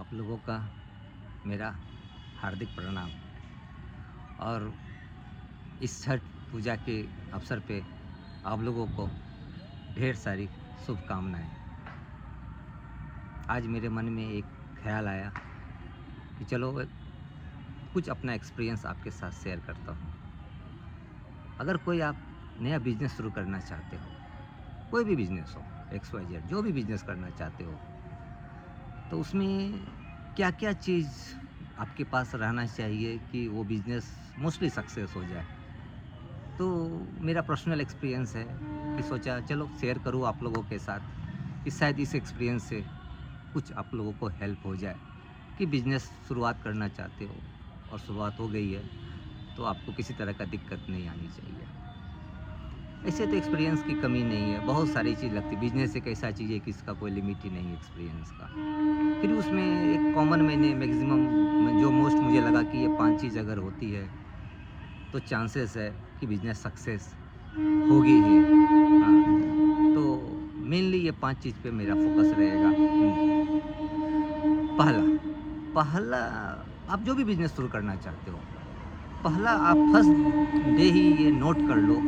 आप लोगों का मेरा हार्दिक प्रणाम। और इस छठ पूजा के अवसर पे आप लोगों को ढेर सारी शुभकामनाएँ। आज मेरे मन में एक ख़्याल आया कि चलो कुछ अपना एक्सपीरियंस आपके साथ शेयर करता हूँ। अगर कोई आप नया बिज़नेस शुरू करना चाहते हो, कोई भी बिज़नेस हो, एक्स वाई जेड जो भी बिज़नेस करना चाहते हो, तो उसमें क्या-क्या चीज़ आपके पास रहना चाहिए कि वो बिज़नेस मोस्टली सक्सेस हो जाए? तो मेरा पर्सनल एक्सपीरियंस है कि सोचा चलो शेयर करूँ आप लोगों के साथ कि शायद इस एक्सपीरियंस से कुछ आप लोगों को हेल्प हो जाए कि बिज़नेस शुरुआत करना चाहते हो और शुरुआत हो गई है, तो आपको किसी तरह का दिक्कत नहीं आनी चाहिए। ऐसे तो एक्सपीरियंस की कमी नहीं है, बहुत सारी चीज़ लगती है। बिज़नेस एक ऐसा चीज़ है कि इसका कोई लिमिट ही नहीं है एक्सपीरियंस का। फिर उसमें एक कॉमन मैंने मैक्सिमम में जो मोस्ट मुझे लगा कि ये 5 चीज़ अगर होती है, तो चांसेस है कि बिज़नेस सक्सेस होगी ही। हाँ, तो मेनली ये 5 चीज़ पे मेरा फ़ोकस रहेगा। पहला पहला आप जो भी बिज़नेस शुरू करना चाहते हो, पहला आप फर्स्ट डे ही ये नोट कर लो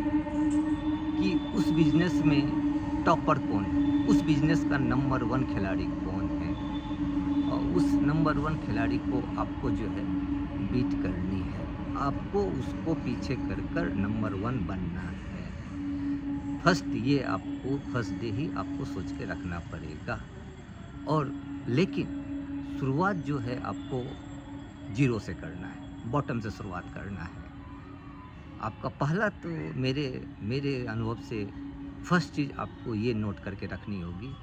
कि उस बिज़नेस में टॉपर कौन है? उस बिज़नेस का नंबर 1 खिलाड़ी कौन है? और उस नंबर 1 खिलाड़ी को आपको जो है बीट करनी है। आपको उसको पीछे कर नंबर 1 बनना है। फर्स्ट ये आपको फर्स्ट डे ही आपको सोच के रखना पड़ेगा। और लेकिन शुरुआत जो है आपको ज़ीरो से करना है, बॉटम से शुरुआत करना है। आपका पहला तो मेरे मेरे अनुभव से फर्स्ट चीज़ आपको ये नोट करके रखनी होगी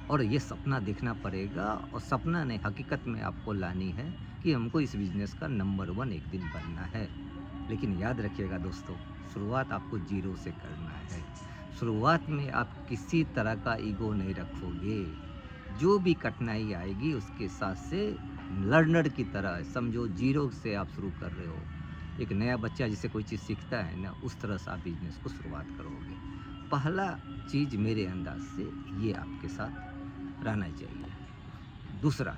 और ये सपना देखना पड़ेगा और सपना नहीं हकीकत में आपको लानी है कि हमको इस बिज़नेस का नंबर 1 एक दिन बनना है। लेकिन याद रखिएगा दोस्तों, शुरुआत आपको ज़ीरो से करना है। शुरुआत में आप किसी तरह का ईगो नहीं रखोगे। जो भी कठिनाई आएगी उसके साथ से लर्नर की तरह समझो, ज़ीरो से आप शुरू कर रहे हो। एक नया बच्चा जिससे कोई चीज़ सीखता है ना, उस तरह से आप बिज़नेस को शुरुआत करोगे। पहला चीज़ मेरे अंदाज़ से ये आपके साथ रहना चाहिए। दूसरा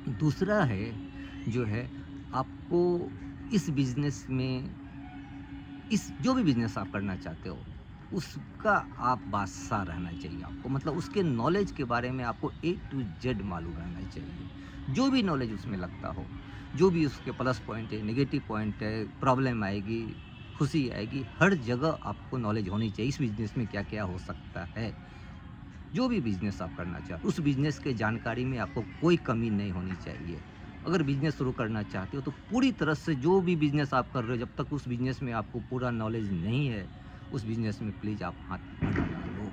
दूसरा है जो है आपको इस बिज़नेस में इस जो भी बिज़नेस आप करना चाहते हो, उसका आप बादशाह रहना चाहिए आपको। मतलब उसके नॉलेज के बारे में आपको ए टू जेड मालूम रहना चाहिए। जो भी नॉलेज उसमें लगता हो, जो भी उसके प्लस पॉइंट है, नेगेटिव पॉइंट है, प्रॉब्लम आएगी, खुशी आएगी, हर जगह आपको नॉलेज होनी चाहिए। इस बिज़नेस में क्या-क्या हो सकता है। जो भी बिज़नेस आप करना चाहते हो, उस बिज़नेस के जानकारी में आपको कोई कमी नहीं होनी चाहिए। अगर बिज़नेस शुरू करना चाहते हो तो पूरी तरह से जो भी बिज़नेस आप कर रहे हो, जब तक उस बिज़नेस में आपको पूरा नॉलेज नहीं है, उस बिज़नेस में प्लीज़ आप हाथ मत डालो।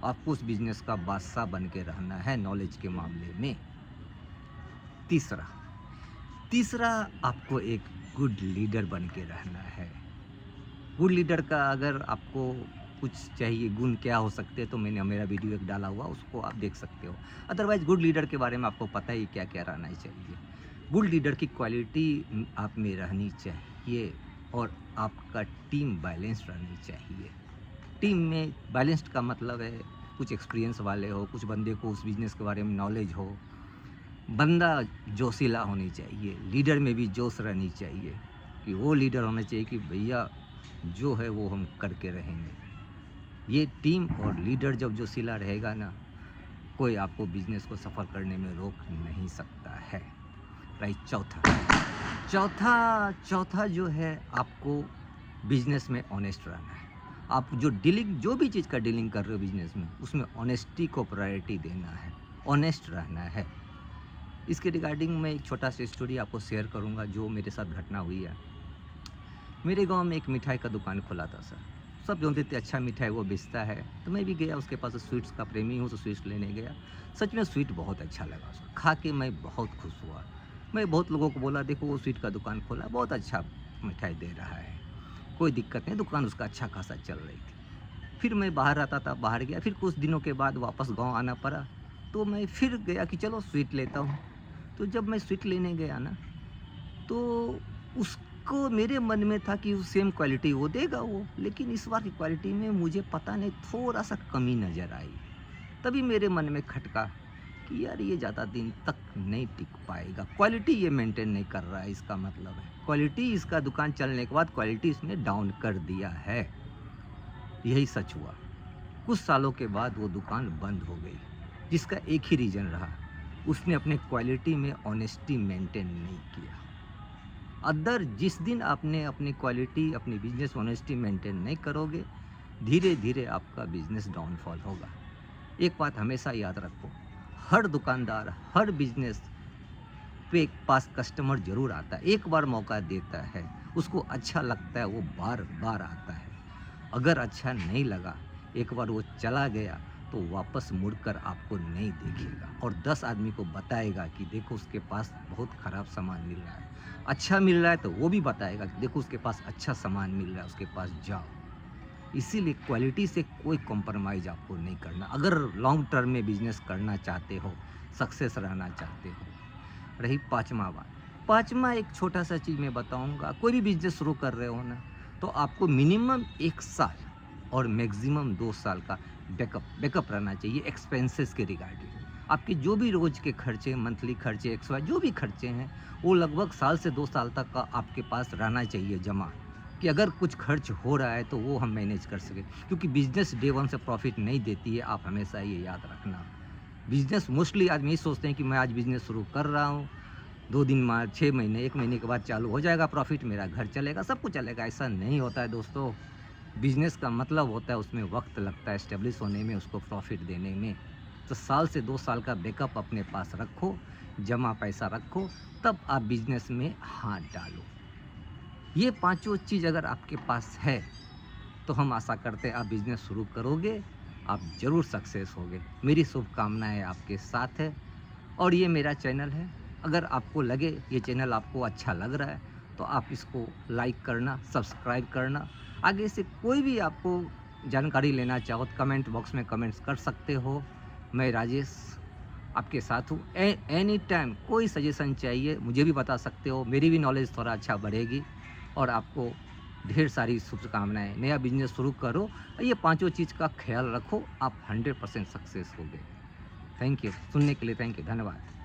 आपको उस बिज़नेस का बादशाह बन के रहना है नॉलेज के मामले में। तीसरा तीसरा आपको एक गुड लीडर बन के रहना है। गुड लीडर का अगर आपको कुछ चाहिए गुण क्या हो सकते हैं, तो मैंने मेरा वीडियो एक डाला हुआ, उसको आप देख सकते हो। अदरवाइज़ गुड लीडर के बारे में आपको पता ही क्या-क्या रहना ही चाहिए। गुड लीडर की क्वालिटी आप में रहनी चाहिए और आपका टीम बैलेंस रहनी चाहिए। टीम में बैलेंस्ड का मतलब है कुछ एक्सपीरियंस वाले हो, कुछ बंदे को उस बिज़नेस के बारे में नॉलेज हो। बंदा जोशीला होनी चाहिए, लीडर में भी जोश रहनी चाहिए कि वो लीडर होना चाहिए कि भैया जो है वो हम करके रहेंगे। ये टीम और लीडर जब जोशीला रहेगा ना, कोई आपको बिज़नेस को सफ़र करने में रोक नहीं सकता है। राइट, चौथा चौथा चौथा जो है आपको बिज़नेस में ऑनेस्ट रहना है। आप जो भी चीज़ का डीलिंग कर रहे हो बिज़नेस में, उसमें ऑनेस्टी को प्रायोरिटी देना है, ऑनेस्ट रहना है। इसके रिगार्डिंग मैं एक छोटा-सा स्टोरी आपको शेयर करूँगा जो मेरे साथ घटना हुई है। मेरे गाँव में एक मिठाई का दुकान खुला था सर। सब जानते थे अच्छा मिठाई वो बेचता है, तो मैं भी गया उसके पास, स्वीट्स का प्रेमी हूँ तो स्वीट्स लेने गया। सच में स्वीट बहुत अच्छा लगा उसका, खा के मैं बहुत खुश हुआ। मैं बहुत लोगों को बोला देखो वो स्वीट का दुकान खोला, बहुत अच्छा मिठाई दे रहा है, कोई दिक्कत नहीं, दुकान उसका अच्छा खासा चल रही थी। फिर मैं बाहर आता था, बाहर गया, फिर कुछ दिनों के बाद वापस गाँव आना पड़ा, तो मैं फिर गया कि चलो स्वीट लेता हूँ। तो जब मैं स्वीट लेने गया ना, तो उसको मेरे मन में था कि वो सेम क्वालिटी वो देगा वो, लेकिन इस बार की क्वालिटी में मुझे पता नहीं थोड़ा-सा कमी नज़र आई। तभी मेरे मन में खटका कि यार ये ज़्यादा दिन तक नहीं टिक पाएगा, क्वालिटी ये मेंटेन नहीं कर रहा है, इसका मतलब है क्वालिटी इसका दुकान चलने के बाद क्वालिटी इसने डाउन कर दिया है। यही सच हुआ। कुछ सालों के बाद वो दुकान बंद हो गई, जिसका एक ही रीज़न रहा, उसने अपने क्वालिटी में ऑनेस्टी मेंटेन नहीं किया। अदर जिस दिन आपने अपनी क्वालिटी, अपनी बिजनेस ऑनेस्टी मेंटेन नहीं करोगे, धीरे धीरे आपका बिजनेस डाउनफॉल होगा। एक बात हमेशा याद रखो, हर दुकानदार, हर बिजनेस पे पास कस्टमर ज़रूर आता है, एक बार मौका देता है, उसको अच्छा लगता है, वो बार बार आता है। अगर अच्छा नहीं लगा, एक बार वो चला गया, तो वापस मुड़कर आपको नहीं देखेगा और 10 आदमी को बताएगा कि देखो उसके पास बहुत ख़राब सामान मिल रहा है। अच्छा मिल रहा है तो वो भी बताएगा कि देखो उसके पास अच्छा सामान मिल रहा है, उसके पास जाओ। इसीलिए क्वालिटी से कोई कॉम्प्रोमाइज़ आपको नहीं करना, अगर लॉन्ग टर्म में बिज़नेस करना चाहते हो, सक्सेस रहना चाहते हो। रही पाँचवा बात, पाँचवा एक छोटा-सा चीज़ मैं बताऊँगा, कोई भी बिज़नेस शुरू कर रहे हो ना, तो आपको मिनिमम 1 साल और मैक्सिमम 2 साल का बैकअप रहना चाहिए एक्सपेंसेस के रिगार्डिंग। आपके जो भी रोज़ के खर्चे, मंथली खर्चे, एक्स्ट्रा जो भी खर्चे हैं, वो लगभग साल से 2 साल तक का आपके पास रहना चाहिए जमा, कि अगर कुछ खर्च हो रहा है तो वो हम मैनेज कर सकें। क्योंकि बिज़नेस डे 1 से प्रॉफ़िट नहीं देती है, आप हमेशा ये याद रखना। बिज़नेस मोस्टली आदमी यही सोचते हैं कि मैं आज बिज़नेस शुरू कर रहा हूँ, 2 दिन में 6 महीने, 1 महीने के बाद चालू हो जाएगा प्रॉफ़िट, मेरा घर चलेगा, सब कुछ चलेगा। ऐसा नहीं होता है दोस्तों। बिज़नेस का मतलब होता है उसमें वक़्त लगता है एस्टेब्लिश होने में, उसको प्रॉफ़िट देने में। तो साल से 2 साल का बैकअप अपने पास रखो, जमा पैसा रखो, तब आप बिज़नेस में हाथ डालो। ये पाँचों चीज़ अगर आपके पास है, तो हम आशा करते हैं आप बिज़नेस शुरू करोगे, आप ज़रूर सक्सेस होगे। मेरी शुभकामनाएँ आपके साथ है और ये मेरा चैनल है। अगर आपको लगे ये चैनल आपको अच्छा लग रहा है, तो आप इसको लाइक करना, सब्सक्राइब करना। आगे से कोई भी आपको जानकारी लेना चाहो तो कमेंट बॉक्स में कमेंट्स कर सकते हो। मैं राजेश आपके साथ हूँ। एनी टाइम कोई सजेशन चाहिए मुझे भी बता सकते हो, मेरी भी नॉलेज थोड़ा अच्छा बढ़ेगी और आपको ढेर सारी शुभकामनाएँ। नया बिज़नेस शुरू करो, ये पाँचों चीज़ का ख़्याल रखो, आप 100% सक्सेस होगे। Thank you. सुनने के लिए थैंक यू। धन्यवाद।